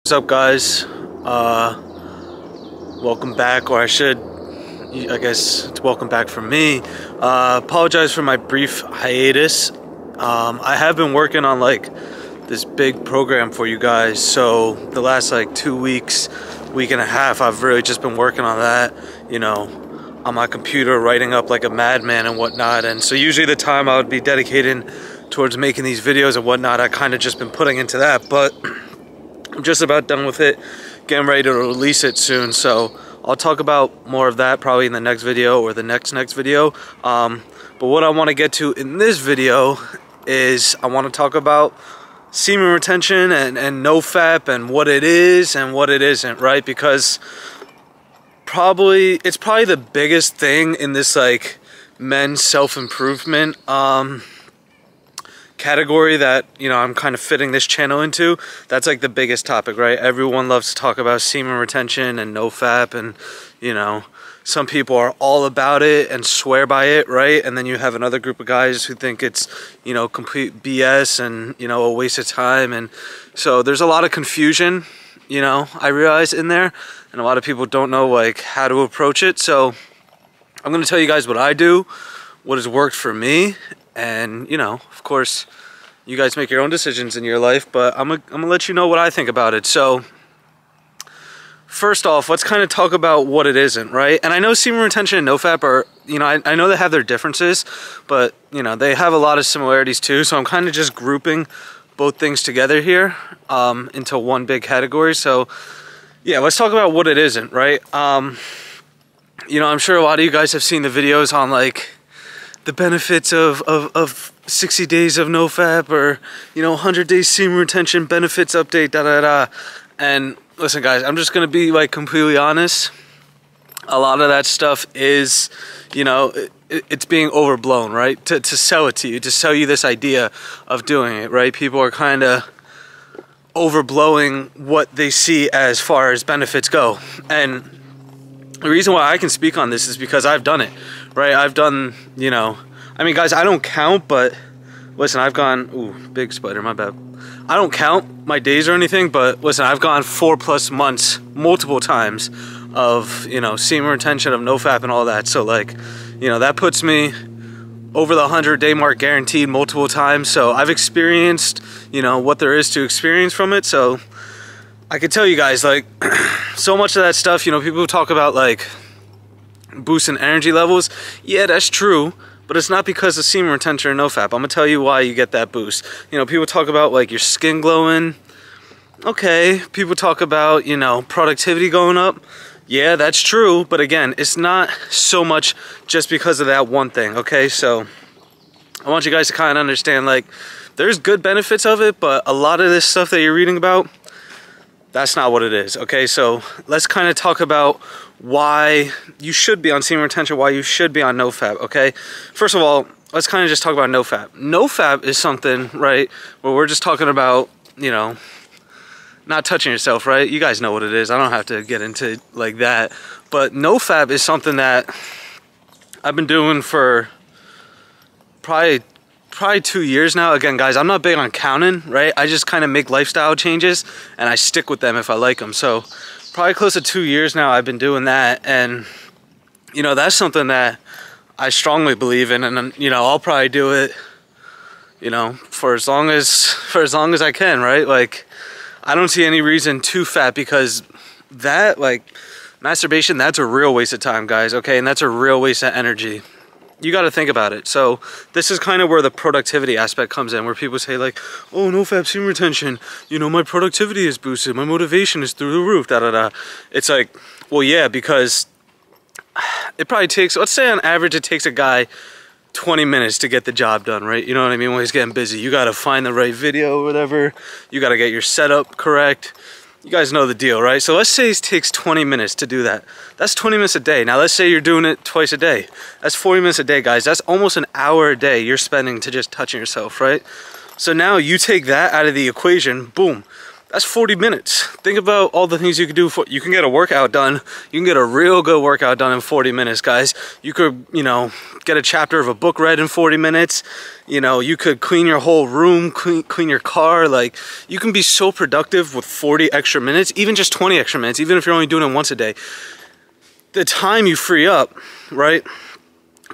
What's up, guys? Welcome back, or I guess it's welcome back from me. Apologize for my brief hiatus. I have been working on like this big program for you guys, so the last like 2 weeks, week and a half, I've really just been working on that, you know, on my computer, writing up like a madman and whatnot. And so usually the time I would be dedicating towards making these videos and whatnot, I kind of just been putting into that, but I'm just about done with it, getting ready to release it soon. So I'll talk about more of that probably in the next video or the next video. But what I want to get to in this video is I want to talk about semen retention and NoFap and what it is and what it isn't, right? Because it's probably the biggest thing in this like men's self-improvement category that, you know, I'm kind of fitting this channel into. That's like the biggest topic, right? Everyone loves to talk about semen retention and NoFap, and you know, some people are all about it and swear by it, right? And then you have another group of guys who think it's, you know, complete BS and, you know, a waste of time. And so there's a lot of confusion, you know, I realize in there, and a lot of people don't know like how to approach it. So I'm going to tell you guys what I do, what has worked for me, and, you know, of course, you guys make your own decisions in your life, but I'm gonna let you know what I think about it. So first off, let's kind of talk about what it isn't, right? And I know semen retention and NoFap are, you know, I know they have their differences, but, you know, they have a lot of similarities too. So I'm kind of just grouping both things together here into one big category. So yeah, let's talk about what it isn't, right? You know, I'm sure a lot of you guys have seen the videos on like the benefits of 60 days of NoFap, or, you know, 100 days semen retention benefits update, And listen, guys, I'm just gonna be like completely honest. A lot of that stuff is, you know, it's being overblown, right? To sell it to you, to sell you this idea of doing it, right? People are kind of overblowing what they see as far as benefits go. And the reason why I can speak on this is because I've done it, right? I've done, you know, I mean, guys, I don't count, but listen, I've gone, ooh, big spider, my bad. I don't count my days or anything, but listen, I've gone 4+ months, multiple times of, you know, semen retention, of NoFap and all that. So like, you know, that puts me over the 100-day mark guaranteed multiple times. So I've experienced, you know, what there is to experience from it. So I could tell you guys, like, so much of that stuff, you know, people talk about like boosting energy levels. Yeah, that's true, but it's not because of semen retention or NoFap. I'm gonna tell you why you get that boost. You know, people talk about like your skin glowing. Okay, people talk about, you know, productivity going up. Yeah, that's true, but again, it's not so much just because of that one thing, okay? So I want you guys to kind of understand, like, there's good benefits of it, but a lot of this stuff that you're reading about, that's not what it is, okay? So let's kind of talk about why you should be on semen retention, why you should be on NoFap, okay? First of all, let's kind of just talk about NoFap. NoFap is something, right, where we're just talking about, you know, not touching yourself, right? You guys know what it is. I don't have to get into like that. But NoFap is something that I've been doing for probably 2 years now. Again, guys, I'm not big on counting, right? I just kind of make lifestyle changes and I stick with them if I like them. So probably close to 2 years now I've been doing that. And, you know, that's something that I strongly believe in. And, you know, I'll probably do it, you know, for as long as I can, right? Like, I don't see any reason to fap, because that, like, masturbation, that's a real waste of time, guys, okay? And that's a real waste of energy. You got to think about it. So this is kind of where the productivity aspect comes in, where people say like, oh, NoFap semen retention, you know, my productivity is boosted, my motivation is through the roof, da-da-da. It's like, well, yeah, because it probably takes, let's say on average it takes a guy 20 minutes to get the job done, right? You know what I mean? When he's getting busy, you got to find the right video or whatever. You got to get your setup correct. You guys know the deal, right? So let's say it takes 20 minutes to do that. That's 20 minutes a day. Now let's say you're doing it twice a day. That's 40 minutes a day, guys. That's almost an hour a day you're spending to just touching yourself, right? So now you take that out of the equation, boom. That's 40 minutes. Think about all the things you could do. You can get a workout done. You can get a real good workout done in 40 minutes, guys. You could, you know, get a chapter of a book read in 40 minutes. You know, you could clean your whole room, clean your car. Like, you can be so productive with 40 extra minutes, even just 20 extra minutes, even if you're only doing it once a day. The time you free up, right,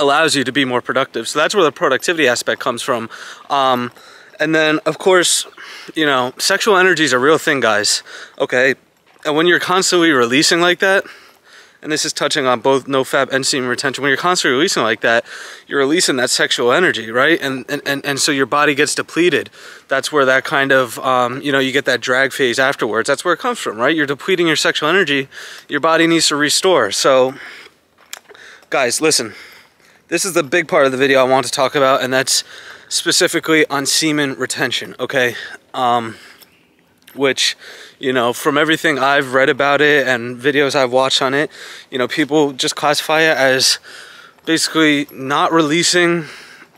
allows you to be more productive. So that's where the productivity aspect comes from. And then, of course, you know, sexual energy is a real thing, guys, okay? And when you're constantly releasing like that, and this is touching on both NoFap and semen retention, when you're constantly releasing like that, you're releasing that sexual energy, right? And so your body gets depleted. That's where that kind of, you know, you get that drag phase afterwards. That's where it comes from, right? You're depleting your sexual energy. Your body needs to restore. So, guys, listen. This is the big part of the video I want to talk about, and that's specifically on semen retention, okay? Which, you know, from everything I've read about it and videos I've watched on it, you know, people just classify it as basically not releasing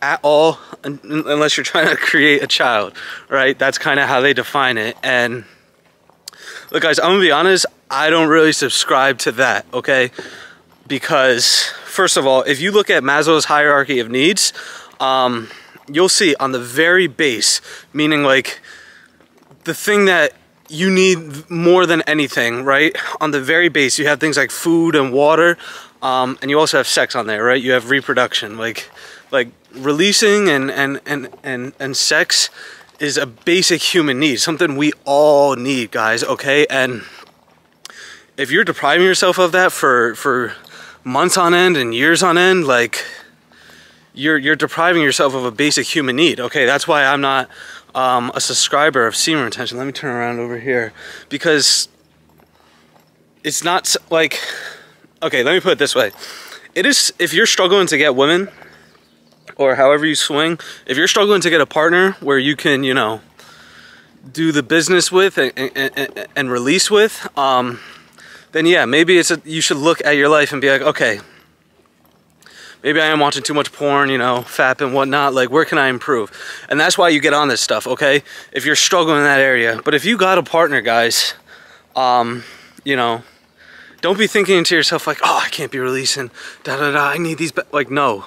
at all unless you're trying to create a child, right? That's kind of how they define it. And look, guys, I'm gonna be honest, I don't really subscribe to that, okay? Because first of all, if you look at Maslow's hierarchy of needs, you'll see on the very base, meaning like the thing that you need more than anything, right? On the very base, you have things like food and water, and you also have sex on there, right? You have reproduction, like releasing and sex is a basic human need, something we all need, guys, okay? And if you're depriving yourself of that for months on end and years on end, like, you're depriving yourself of a basic human need, okay? That's why I'm not a subscriber of semen retention. Let me turn around over here, because it's not like, okay, let me put it this way. It is, if you're struggling to get women, or however you swing, if you're struggling to get a partner where you can, you know, do the business with and release with, then yeah, maybe you should look at your life and be like, okay, maybe I am watching too much porn, you know, FAP and whatnot. Like, where can I improve? And that's why you get on this stuff, okay? If you're struggling in that area. But if you got a partner, guys, you know, don't be thinking to yourself like, oh, I can't be releasing, da-da-da, I need these. Like, no.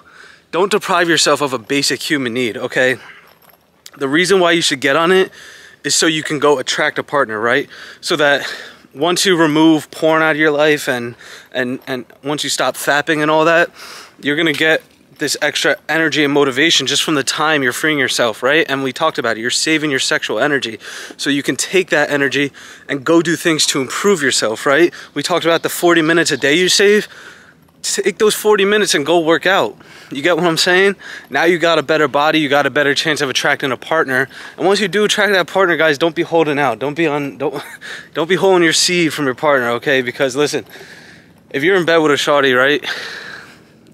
Don't deprive yourself of a basic human need, okay? The reason why you should get on it is so you can go attract a partner, right? So that once you remove porn out of your life and once you stop fapping and all that, you're gonna get this extra energy and motivation just from the time you're freeing yourself, right? And we talked about it, you're saving your sexual energy. So you can take that energy and go do things to improve yourself, right? We talked about the 40 minutes a day you save. Take those 40 minutes and go work out. You get what I'm saying? Now you got a better body, you got a better chance of attracting a partner. And once you do attract that partner, guys, don't be holding out. Don't be holding your seed from your partner, okay? Because listen, if you're in bed with a shawty, right?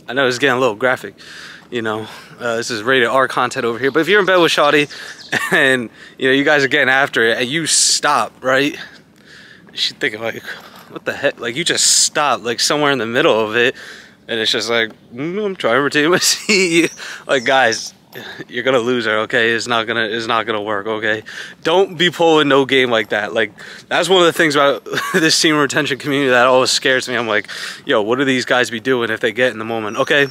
I know it's getting a little graphic, you know. This is rated R content over here. But if you're in bed with shawty and, you know, you guys are getting after it and you stop, right? She's thinking like, what the heck? Like, you just stop like somewhere in the middle of it, and it's just like, I'm trying to retain my seat. Like, guys, you're gonna lose her, okay? It's not gonna work, okay? Don't be pulling no game like that. Like, that's one of the things about this semen retention community that always scares me. I'm like, yo, what do these guys be doing if they get in the moment, okay?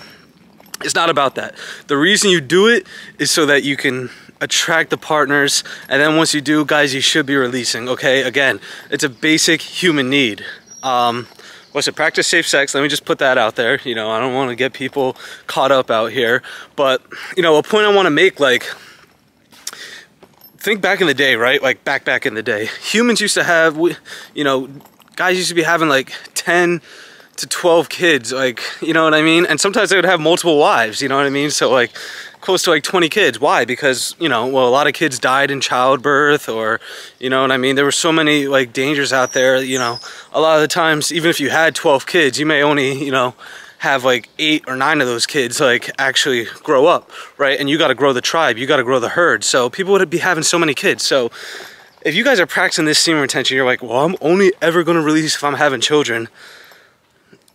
It's not about that. The reason you do it is so that you can attract the partners, and then once you do, guys, you should be releasing, okay? Again, it's a basic human need. What's it? Practice safe sex. Let me just put that out there. You know, I don't want to get people caught up out here, but you know, a point I want to make, like, think back in the day, right? Like back in the day, humans used to have, you know, guys used to be having like 10 to 12 kids, like, you know what I mean? And sometimes they would have multiple wives, you know what I mean? So like close to like 20 kids. Why? Because, you know, well, a lot of kids died in childbirth, or, you know what I mean? There were so many like dangers out there, you know. A lot of the times, even if you had 12 kids, you may only, you know, have like 8 or 9 of those kids like actually grow up, right? And you got to grow the tribe, you got to grow the herd. So people would be having so many kids. So if you guys are practicing this semen retention, you're like, well, I'm only ever going to release if I'm having children.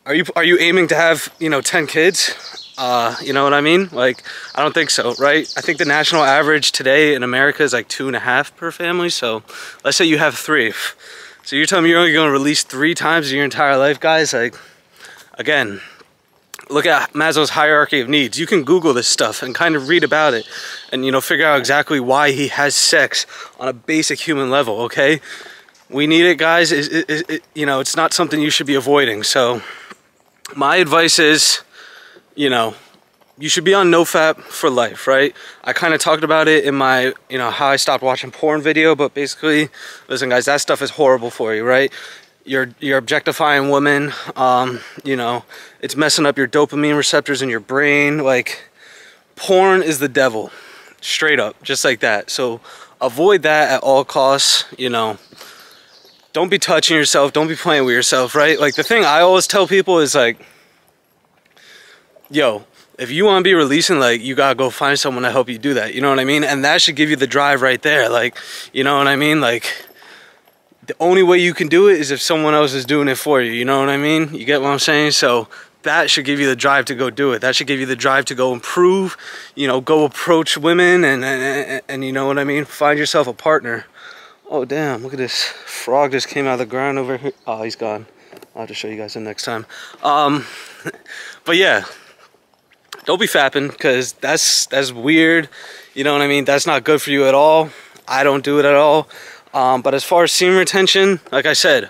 Are you aiming to have, you know, 10 kids? You know what I mean? Like, I don't think so, right? I think the national average today in America is like 2.5 per family. So let's say you have 3. So you're telling me you're only going to release 3 times in your entire life, guys? Like, again, look at Maslow's hierarchy of needs. You can Google this stuff and kind of read about it and, you know, figure out exactly why he has sex on a basic human level, okay? We need it, guys. You know, it's not something you should be avoiding. So my advice is, you know, you should be on NoFap for life, right? I kind of talked about it in my, you know, how I stopped watching porn video, but basically, listen, guys, that stuff is horrible for you, right? You're objectifying women, you know, it's messing up your dopamine receptors in your brain. Like, porn is the devil, straight up, just like that. So avoid that at all costs, you know. Don't be touching yourself, don't be playing with yourself, right? Like, the thing I always tell people is like, yo, if you want to be releasing, like, you gotta go find someone to help you do that, you know what I mean? And that should give you the drive right there, like, you know what I mean? Like, the only way you can do it is if someone else is doing it for you, you know what I mean? You get what I'm saying? So that should give you the drive to go do it. That should give you the drive to go improve, you know, go approach women and you know what I mean? Find yourself a partner. Oh, damn, look at this frog just came out of the ground over here. Oh, he's gone. I'll have to show you guys him next time. But yeah. Don't be fapping, because that's weird. You know what I mean? That's not good for you at all. I don't do it at all. But as far as semen retention, like I said,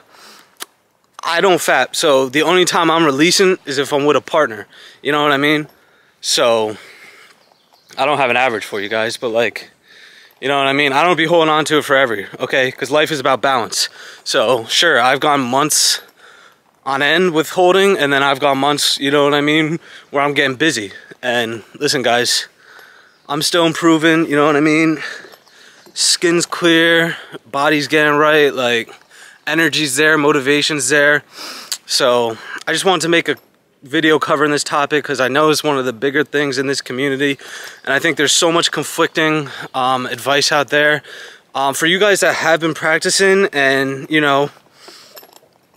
I don't fap. So the only time I'm releasing is if I'm with a partner. You know what I mean? So I don't have an average for you guys, but like, you know what I mean? I don't be holding on to it forever, okay? Because life is about balance. So sure, I've gone months on end with holding, and then I've got months, you know what I mean, where I'm getting busy. And listen, guys, I'm still improving, you know what I mean? Skin's clear, body's getting right, like, energy's there, motivation's there. So I just wanted to make a video covering this topic because I know it's one of the bigger things in this community, and I think there's so much conflicting advice out there. For you guys that have been practicing, and, you know,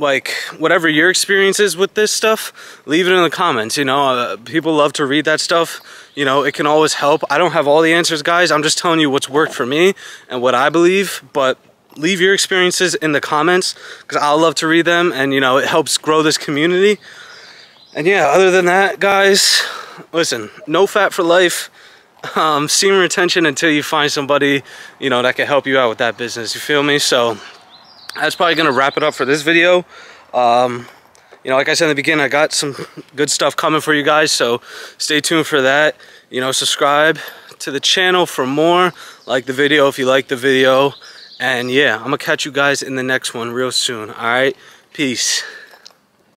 like, whatever your experience is with this stuff, leave it in the comments, you know. People love to read that stuff, you know. It can always help. I don't have all the answers, guys. I'm just telling you what's worked for me and what I believe, but leave your experiences in the comments because I'll love to read them, and, you know, it helps grow this community. And yeah, other than that, guys, listen, NoFap for life. Semen retention until you find somebody, you know, that can help you out with that business, you feel me? So that's probably gonna wrap it up for this video. You know, like I said in the beginning, I got some good stuff coming for you guys, so stay tuned for that. You know, subscribe to the channel for more. Like the video if you like the video. And yeah, I'm gonna catch you guys in the next one real soon. All right, peace.